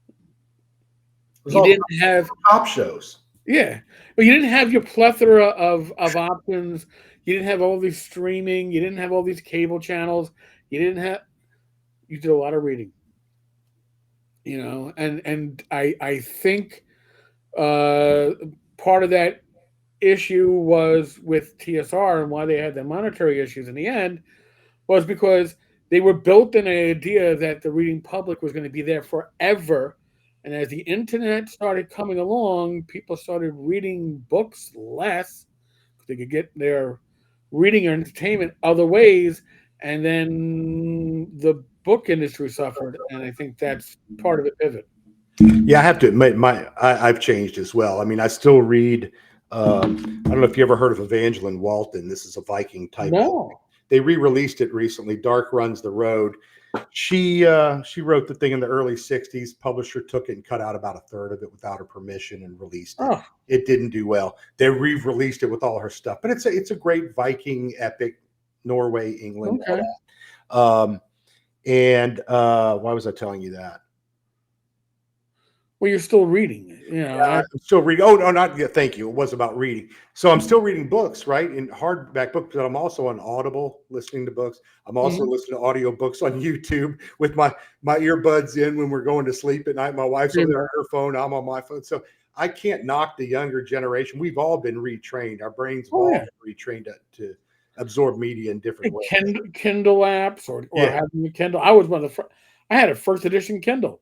It was you all didn't have cop shows. Yeah, but you didn't have your plethora of options. You didn't have all these streaming. You didn't have all these cable channels. You didn't have. You did a lot of reading, and I think uh, part of that issue was with TSR and why they had the monetary issues in the end was because they were built in an idea that the reading public was going to be there forever. And as the internet started coming along, people started reading books less. They could get their reading or entertainment other ways. And then the book industry suffered. And I think that's part of the pivot. Yeah, I have to admit, I've changed as well. I mean, I still read. I don't know if you ever heard of Evangeline Walton. This is a Viking type book. No. They re-released it recently. Dark Runs the Road. She wrote the thing in the early '60s. Publisher took it and cut out about a third of it without her permission and released it. Oh, It didn't do well. They re-released it with all her stuff, but it's a great Viking epic, Norway, England, all okay. that. And why was I telling you that? Well, you're still reading it. I'm still reading. Oh, no, not yet. Thank you. It was about reading. So I'm still reading books, right? In hardback books, but I'm also on Audible listening to books. I'm also Mhm. listening to audio books on YouTube with my earbuds in when we're going to sleep at night. My wife's over there on her phone. I'm on my phone. So I can't knock the younger generation. We've all been retrained. Our brains have Oh, all yeah. been retrained to absorb media in different ways. Kindle apps or Yeah. having a Kindle. I was one of the first. I had a first edition Kindle.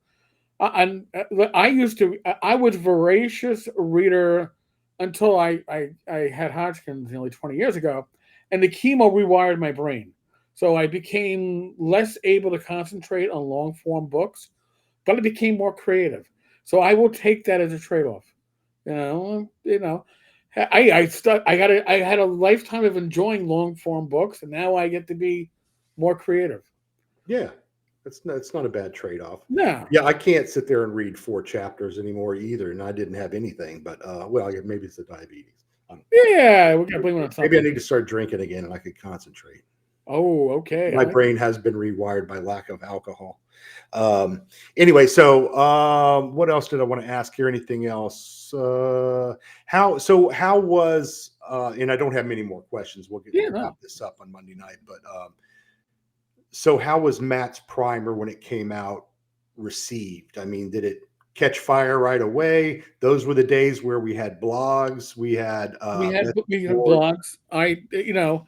And I used to. I was voracious reader until I had Hodgkin's nearly 20 years ago, and the chemo rewired my brain. So I became less able to concentrate on long form books, but I became more creative. So I will take that as a trade off. I had a lifetime of enjoying long form books, and now I get to be more creative. Yeah, it's not a bad trade-off. No, Yeah, I can't sit there and read 4 chapters anymore either, and I didn't have anything, but, well, yeah, maybe it's the diabetes. yeah, we're gonna blame it on Maybe I something. need to start drinking again and I could concentrate. Oh, okay. My brain has been rewired by lack of alcohol. Anyway, so, what else did I wanna ask here? Anything else? How was, and I don't have many more questions. Yeah, We'll wrap no. this up on Monday night, but, so how was Matt's primer when it came out received? I mean, did it catch fire right away? Those were the days where we had blogs, we had We message had boards. blogs.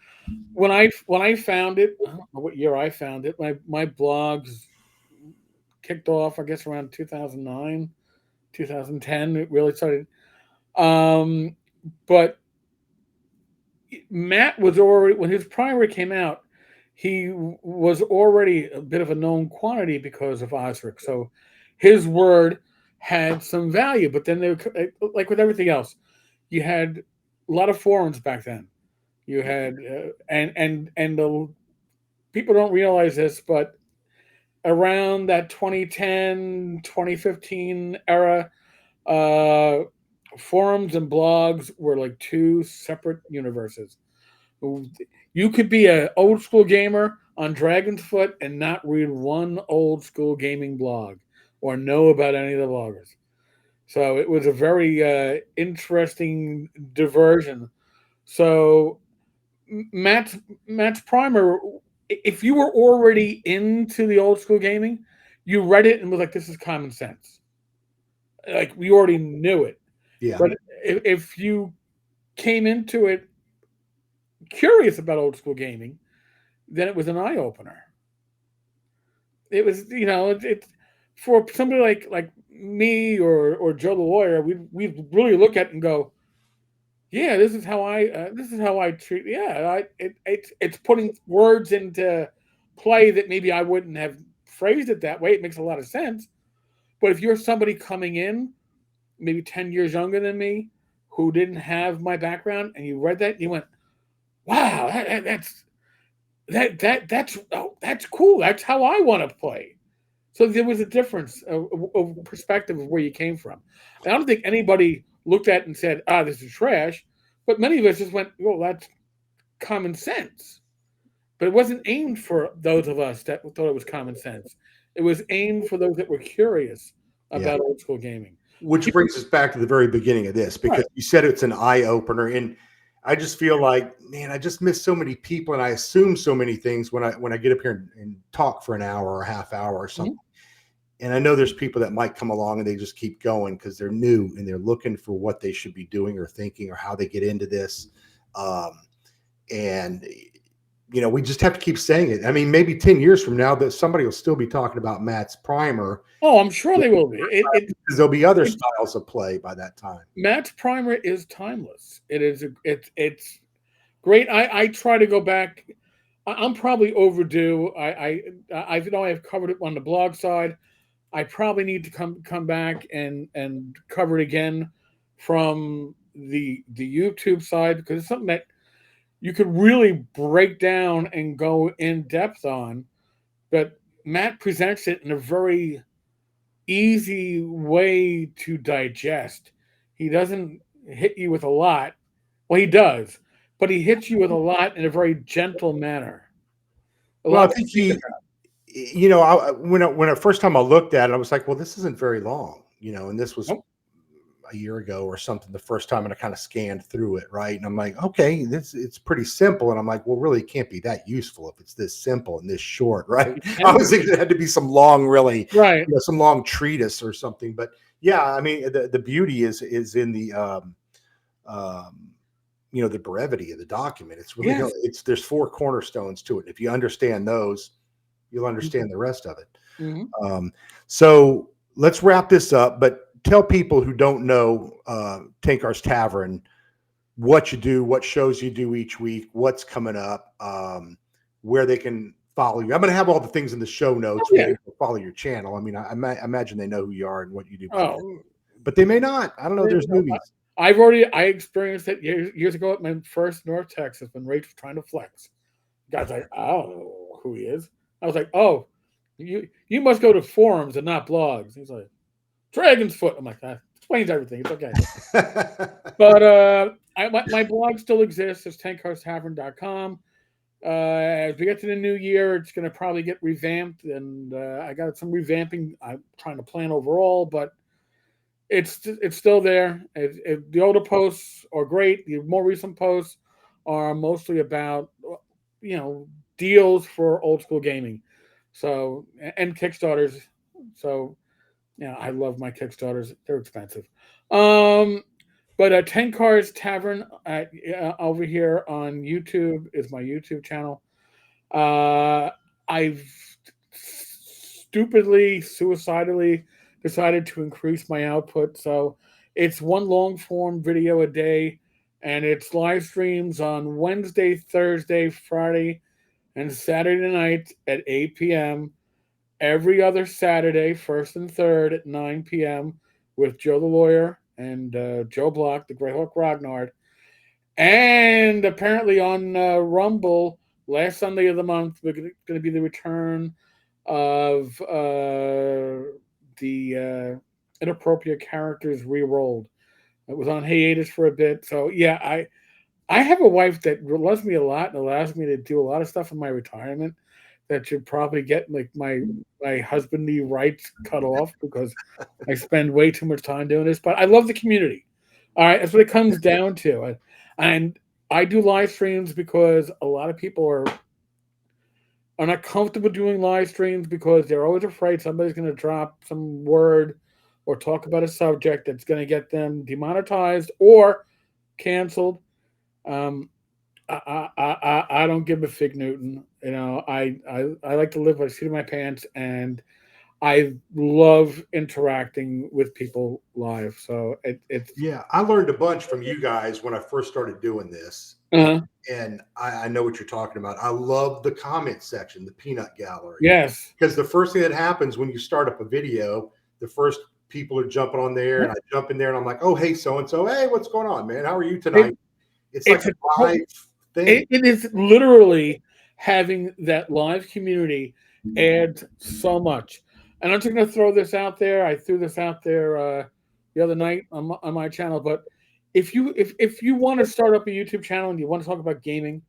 When I found it, I don't know what year I found it. My blogs kicked off, I guess, around 2009, 2010. It really started. But Matt was already when his primer came out. he was already a bit of a known quantity because of Osric. So his word had some value. But then like with everything else, you had a lot of forums back then. You had and the people don't realize this, but around that 2010, 2015 era, uh, forums and blogs were like two separate universes. You could be an old school gamer on Dragon's Foot and not read one old school gaming blog or know about any of the bloggers. So it was a very interesting diversion. So Matt's primer, if you were already into the old school gaming, you read it and was like, "This is common sense." Like we already knew it. Yeah. But if you came into it curious about old school gaming, then it was an eye opener. It was, it's for somebody like me or Joe the lawyer, we really look at it and go, yeah, this is how I treat. Yeah, it's putting words into play that maybe I wouldn't have phrased it that way. It makes a lot of sense. But if you're somebody coming in, maybe 10 years younger than me, who didn't have my background, and you read that, and you went, "Wow, that's cool. That's how I want to play." So there was a difference of perspective of where you came from. I don't think anybody looked at it and said, "Ah, this is trash," but many of us just went, "Well, that's common sense." But it wasn't aimed for those of us that thought it was common sense. It was aimed for those that were curious Yeah. about old school gaming. Which People, brings us back to the very beginning of this, right? because you said it's an eye opener, and I just feel like, man, I just miss so many people, and I assume so many things when I get up here and talk for an hour or a half hour or something. Mhm. And I know there's people that might come along and they just keep going because they're new and they're looking for what they should be doing or thinking or how they get into this. Um, and we just have to keep saying it. I mean, maybe 10 years from now that somebody will still be talking about Matt's primer Oh, I'm sure they will be. because there'll be other styles of play by that time. Matt's primer is timeless. It's great. I try to go back. I'm probably overdue. I know I've covered it on the blog side. I probably need to come back and cover it again from the YouTube side, because it's something that you could really break down and go in depth on. But Matt presents it in a very easy way to digest. He doesn't hit you with a lot. Well, he does, but he hits you with a lot in a very gentle manner. A Well, I lot to think think about. when I first time I looked at it, I was like, well, this isn't very long, and this was Nope. a year ago or something the first time, and I kind of scanned through it, right? And I'm like, okay, it's pretty simple. And I'm like, well, really, it can't be that useful if it's this simple and this short, right? It I can was be. thinking it had to be some long, really, Right. some long treatise or something. But yeah, I mean, the beauty is in the um, the brevity of the document. It's really Yes. there's four cornerstones to it. If you understand those, you'll understand the rest of it. Mm-hmm. So let's wrap this up, but tell people who don't know Tenkar's Tavern what you do, what shows you do each week, what's coming up, where they can follow you. I'm going to have all the things in the show Oh, notes where yeah. they can follow your channel. I mean, I imagine they know who you are and what you do by now, Oh, but they may not. I don't know. There's movies. I experienced it years ago at my first North Texas when Rach was trying to flex. The guy's like, I don't know who he is. I was like, oh, you must go to forums and not blogs. He's like, Dragon's Foot. I'm like, that explains everything. It's okay. But my blog still exists. It's tenkarstavern.com. As we get to the new year, it's going to probably get revamped, and I got some revamping I'm trying to plan overall, but it's still there. The older posts are great. The more recent posts are mostly about you know deals for old school gaming, so and Kickstarters. So I love my Kickstarters. They're expensive. But Tenkar's Tavern over here on YouTube is my YouTube channel. I've stupidly, suicidally decided to increase my output. So it's one long form video a day, and it's live streams on Wednesday, Thursday, Friday, and Saturday nights at 8 p.m. Every other Saturday, first and third at 9 p.m. with Joe the Lawyer and Joe Block, the Greyhawk Grognard. And apparently on Rumble, last Sunday of the month, we're going to be the return of the Inappropriate Characters Rerolled. It was on hiatus for a bit. So, yeah, I have a wife that loves me a lot and allows me to do a lot of stuff in my retirement that should probably get like my husbandly rights cut off because I spend way too much time doing this. But I love the community. All right, that's what it comes down to. And I do live streams because a lot of people are not comfortable doing live streams because they're always afraid somebody's going to drop some word or talk about a subject that's going to get them demonetized or canceled. I don't give a fig Newton. You know, I like to live by the seat of my pants, and I love interacting with people live. So it's Yeah, I learned a bunch from you guys when I first started doing this. And I know what you're talking about. I love the comment section, the peanut gallery. Yes. Because the first thing that happens when you start up a video, the first people are jumping on there, and I jump in there and I'm like, oh, hey, so-and-so. Hey, what's going on, man? How are you tonight? It's like a live thing. It is literally having that live community adds so much. And I'm just going to throw this out there. I threw this out there the other night on my channel. But if you want to start up a YouTube channel and you want to talk about gaming,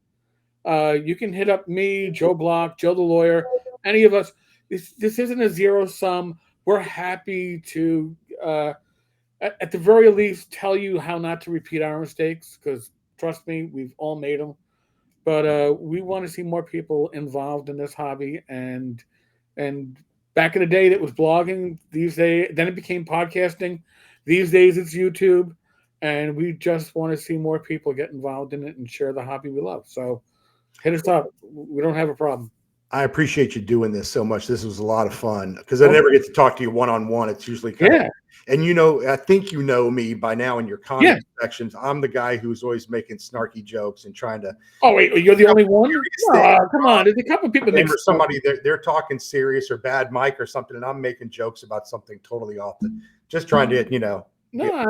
you can hit up me, Joe Block, Joe the Lawyer, any of us. This isn't a zero sum. We're happy to, at the very least, tell you how not to repeat our mistakes because trust me, we've all made them. But we want to see more people involved in this hobby. And back in the day, that was blogging. These days, then it became podcasting. These days, it's YouTube. And we just want to see more people get involved in it and share the hobby we love. So hit us up. We don't have a problem. I appreciate you doing this so much. This was a lot of fun because I never get to talk to you one-on-one. It's usually kind of, and you know, I think you know me by now in your comment sections. I'm the guy who's always making snarky jokes and trying to. Oh wait, you're the only one? Come on, there's a couple of people. Or somebody they're talking serious or bad mic or something, and I'm making jokes about something totally off the. Just trying to, you know. No,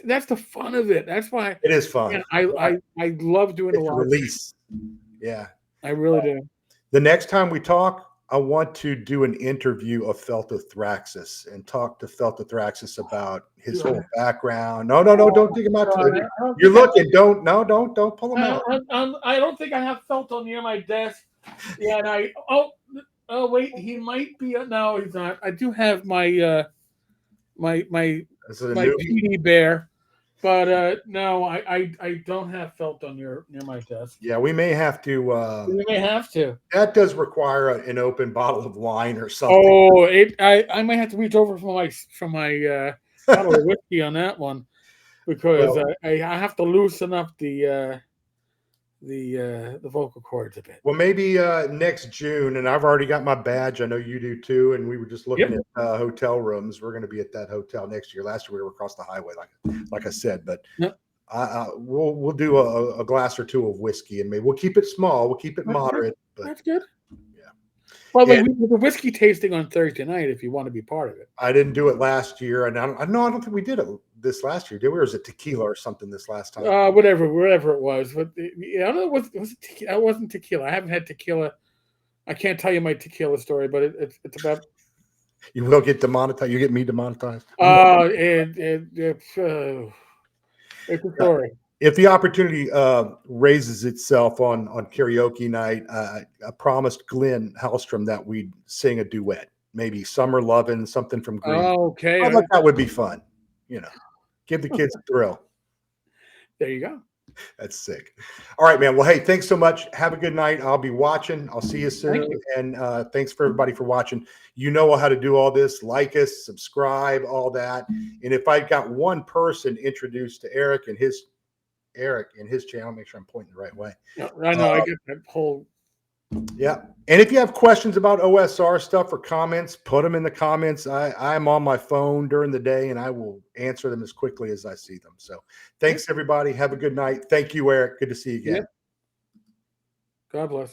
that's the fun of it. That's why it is fun. I love doing a lot of release. Yeah, I really do. The next time we talk, I want to do an interview of Feltothraxis and talk to Feltothraxis about his whole background. No, don't dig him out. You're looking. Don't pull him out. I don't think I have Felto near my desk. Yeah, and oh wait, he might be. No, he's not. I do have my my PD bear. But no, I don't have Felto near my desk. Yeah, we may have to. We may have to. That does require an open bottle of wine or something. Oh, I might have to reach over for my bottle of whiskey on that one because I have to loosen up the vocal cords a bit. Well, maybe next June, and I've already got my badge. I know you do too. And we were just looking at hotel rooms. We're going to be at that hotel next year. Last year we were across the highway, like I said. But we'll do a glass or two of whiskey, and maybe we'll keep it small. We'll keep it moderate. But that's good. Yeah. Well, we did the whiskey tasting on Thursday night. If you want to be part of it, I didn't do it last year, and I don't think we did it this last year, did we? Or was it tequila or something this last time? Whatever it was. But I don't know. Was it tequila? It wasn't tequila. I haven't had tequila. I can't tell you my tequila story, but it's about. You will get demonetized. You get me demonetized. It's a story. If the opportunity raises itself on karaoke night, I promised Glenn Hellstrom that we'd sing a duet, maybe "Summer Lovin'," something from Green. Oh, okay. I thought that would be fun. You know, give the kids a thrill. There you go. That's sick. All right, man. Well, hey, thanks so much. Have a good night. I'll be watching. I'll see you soon. And thanks for everybody for watching. You know how to do all this. Like us, subscribe, all that. And if I got one person introduced to Erik and his channel, make sure I'm pointing the right way. Yeah, I know. I get that whole. Yeah. And if you have questions about OSR stuff or comments, put them in the comments. I'm on my phone during the day and I will answer them as quickly as I see them. So thanks, everybody. Have a good night. Thank you, Erik. Good to see you again. God bless.